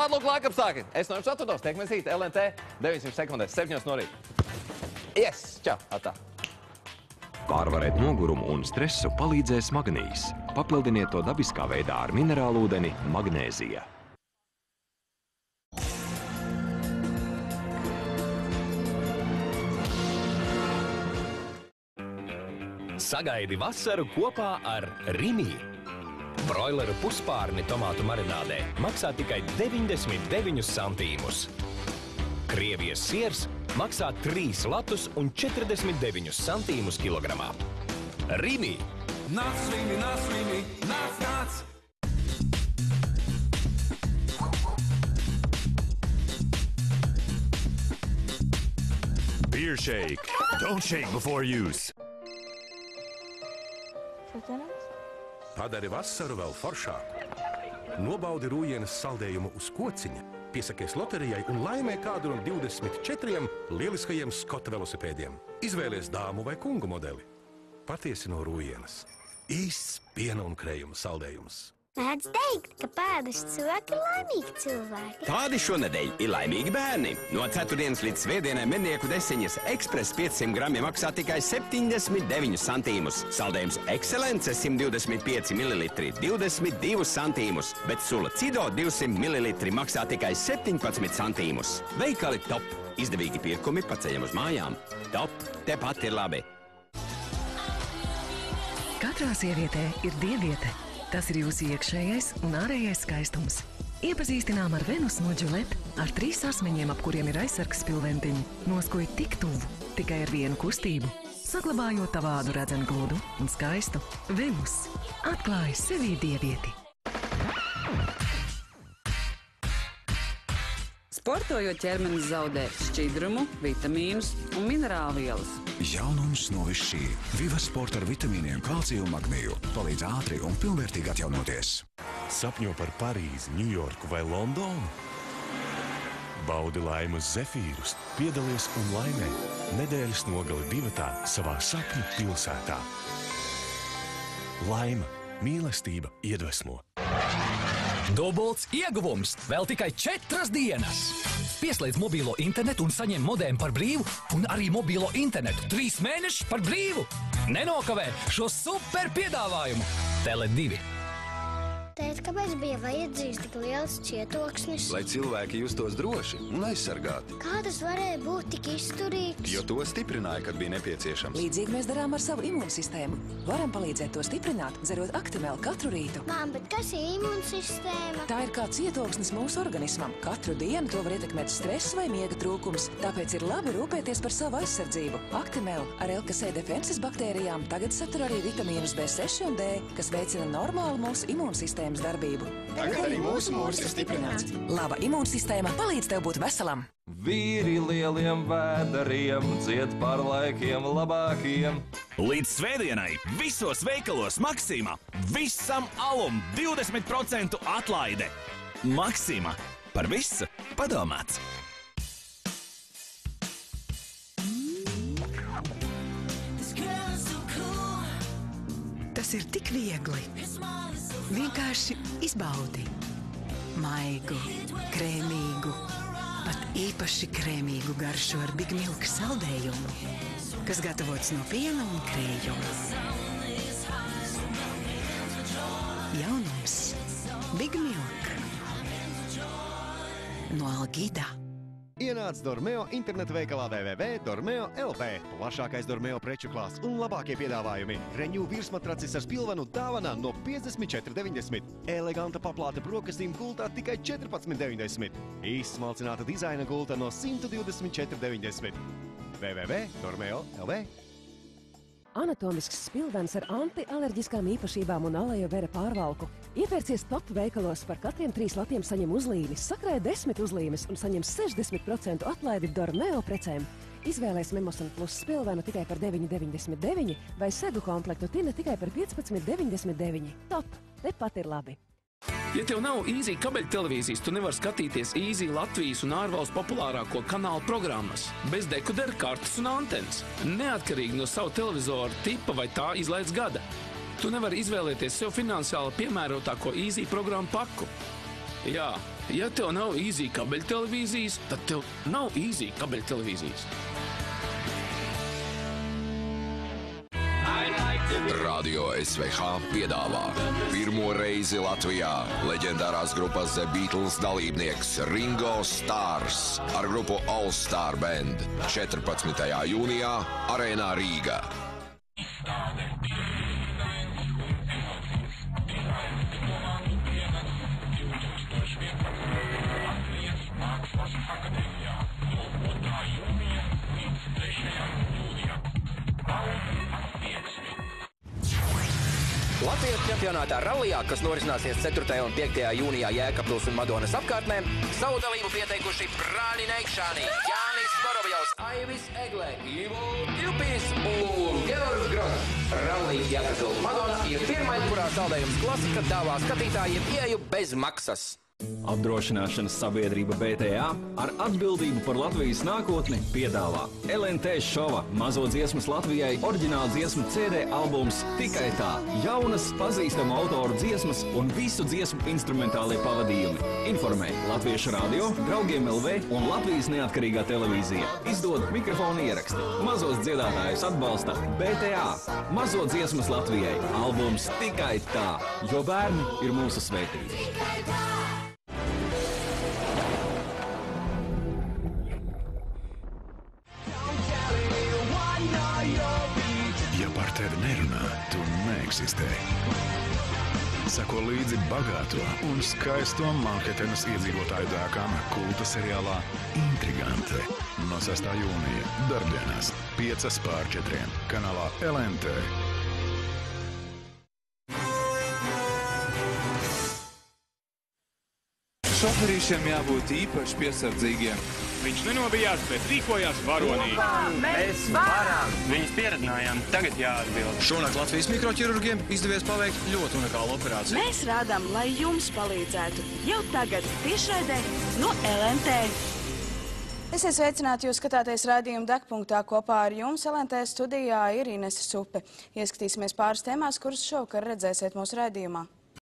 Tāda lūk laikapstākļi. Es no jums atvados, tiekamies rīt LNT 900 sekundēs, 7 no rīta. Yes, čau, atā. Pārvarēt nogurumu un stresu palīdzēs magnījs. Papildiniet to dabiskā veidā ar minerālūdeni Magnēzija. Sagaidi vasaru kopā ar Rimi. Broileru puspārni tomātu marinādē maksā tikai 99 centīmus. Krievijas siers maksā 3 latus un 49 centīmus kilogramā. Rimi! Nāc, Rimi, nāc, Rimi, nāc, nāc! Beer shake. Don't shake before use. Padari vasaru vēl foršāku. Nobaudi Rūjienas saldējumu uz kociņa, piesakies loterijai un laimē kādu no 24 lieliskajiem Skota velosipēdiem. Izvēlies dāmu vai kungu modeli. Patiesi no Rūjienas. Īsts piena un krējuma saldējums. Mēdz teikt, ka pēduši cilvēki ir laimīgi cilvēki. Tādi šonedēļ ir laimīgi bērni. No ceturtdienas līdz svētdienai mednieku desiņas Ekspres 500 grami maksā tikai 79 centīmus. Saldējums Ekscelence 125 ml 22 centīmus, bet sula Cido 200 ml maksā tikai 17 centīmus. Veikali top. Izdevīgi pirkumi paceļam uz mājām. Top. Tepat ir labi. Katrā sievietē ir dieviete. Tas ir jūsu iekšējais un ārējais skaistums. Iepazīstinām ar Venus no Gillette, ar 3 asmeņiem, ap kuriem ir aizsargs spilventiņi. Noskoja tik tuvu, tikai ar vienu kustību. Saglabājot tavādu redzenu gludu un skaistu, Venus atklāja sevī dievieti. Sportojot ķermenis zaudē šķidrumu, vitamīnus un minerālvielas. Jaunums no Vichy. Viva Sport ar vitamīniem, kalciju un magniju. Palīdz ātri un pilnvērtīgi atjaunoties. Sapņo par Parīzi, Ņujorku vai Londonu? Baudi laimi uz Zefīrus, piedalies un laimē. Nedēļas nogali divatā savā sapņu pilsētā. Laima, mīlestība iedvesmo. Dubults ieguvums vēl tikai 4 dienas. Pieslēdz mobīlo internetu un saņem modēmu par brīvu un arī mobīlo internetu 3 mēnešus par brīvu. Nenokavē šo super piedāvājumu. Tele2. Tēt, kāpēc bija vajadzīgs tik liels cietoksnis? Lai cilvēki justos droši un aizsargāti. Kā tas varēja būt tik izturīgs? Jo to stiprināja, kad bija nepieciešams. Līdzīgi mēs darām ar savu imūnsistēmu. Varam palīdzēt to stiprināt, dzerot Actimel katru rītu. Mām, bet kas ir imūnsistēma? Tā ir kā cietoksnis mūsu organismam. Katru dienu to var ietekmēt stress vai miega trūkums. Tāpēc ir labi rūpēties par savu aizsardzību. Actimel ar LKC defenses baktērijām tagad satur arī vitamīnus B6 un D, kas veicina normālu mūsu imūnsistēmu darbību. Tagad arī mūsu mūrs ir stiprināts. Laba imūnsistēma palīdz tev būt veselam. Vīri lieliem vēdariem, dzied par laikiem labākiem. Līdz svētdienai visos veikalos Maxima visam alum 20% atlaide. Maxima. Par visu padomāts. Tas ir tik viegli. Vienkārši izbaudi. Maigu, krēmīgu, pat īpaši krēmīgu garšu ar Big Milk saldējumu, kas gatavots no piena un krējuma. Jaunums. Big Milk. No Algida. Ienāc Dormeo internetu veikalā www.dormeo.lv. Plašākais Dormeo preču klāsts un labākie piedāvājumi. Renew virsmatracis ar spilvenu dāvanā no 54,90. Eleganta paplāta brokastīm gultā tikai 14,90. Izsmalcināta dizaina gulta no 124,90. www.dormeo.lv. Anatomisks spilvens ar antialerģiskām īpašībām un aloe vera pārvalku. Iepērcies top veikalos, par katriem 3 latiem saņem uzlīmes, sakrāja 10 uzlīmes un saņem 60% atlaidi Dormeo precēm. Izvēlēs Memosan Plus spilvenu tikai par 9,99 vai segu komplektu tina tikai par 15,99. Top! Tepat ir labi! Ja tev nav Easy kabeļu televīzijas, tu nevar skatīties Easy Latvijas un ārvalstu populārāko kanālu programmas, bez dekodera kartes un antenas, neatkarīgi no savu televizoru tipa vai tā izlaides gada. Tu nevari izvēlēties sev finansiāli piemērotāko Easy programmu paku. Jā, Ja tev nav Easy kabeļtelevīzijas, tad tev nav Easy kabeļtelevīzijas. Radio SVH piedāvā pirmo reizi Latvijā leģendārās grupas The Beatles dalībnieks Ringo Starrs ar grupu All Star Band 14. jūnijā Arēnā Rīgā. Latvijas čempionātā rallijā, kas norisināsies 4. un 5. jūnijā Jēkabpils un Madonas apkārtnē, savu dalību pieteikuši brāļi Neikšāni, Jānis Vorovjovs, Aivis Egle, Ivo Tilpis un Georgs Gross. Rallija Jēkabpils Madona ir pirmais, kurā saldējums klasika dāvā skatītājiem ieju bez maksas. Apdrošināšanas sabiedrība BTA ar atbildību par Latvijas nākotni piedāvā LNT šova Mazo dziesmas Latvijai oriģināla dziesmu CD albums Tikai tā. Jaunas, pazīstamu autoru dziesmas un visu dziesmu instrumentālie pavadījumi. Informē Latviešu radio, Draugiem LV un Latvijas neatkarīgā televīzija. Izdod mikrofonu ieraksti. Mazos dziedātājus atbalsta BTA. Mazo dziesmas Latvijai albums Tikai tā, jo bērni ir mūsu svētība. Ja par tevi nerunā, tu neeksistē. Sako līdzi bagāto un skaisto Manhetenas iedzīvotāju dēkām kulta seriālā Intrigante no 6. jūnija darbdienās 5:4 kanālā LNT. Šoferīšiem jābūt īpaši piesardzīgiem. Viņš nenobijās, bet rīkojās varonīgi. Mēs varam! Viņus pieradinājām, tagad jāatbild. Šonakt Latvijas mikroķirurgiem izdevies paveikt ļoti unikālu operāciju. Mēs rādām, lai jums palīdzētu. Jau tagad tiešraidē no LNT. Esiet sveicināti, jūs skatāties raidījumu Degpunktā. Kopā ar jums LNT studijā ir Inese Supe. Ieskatīsimies pāris tēmās, kuras šovakar redzēsiet mūsu raidījumā.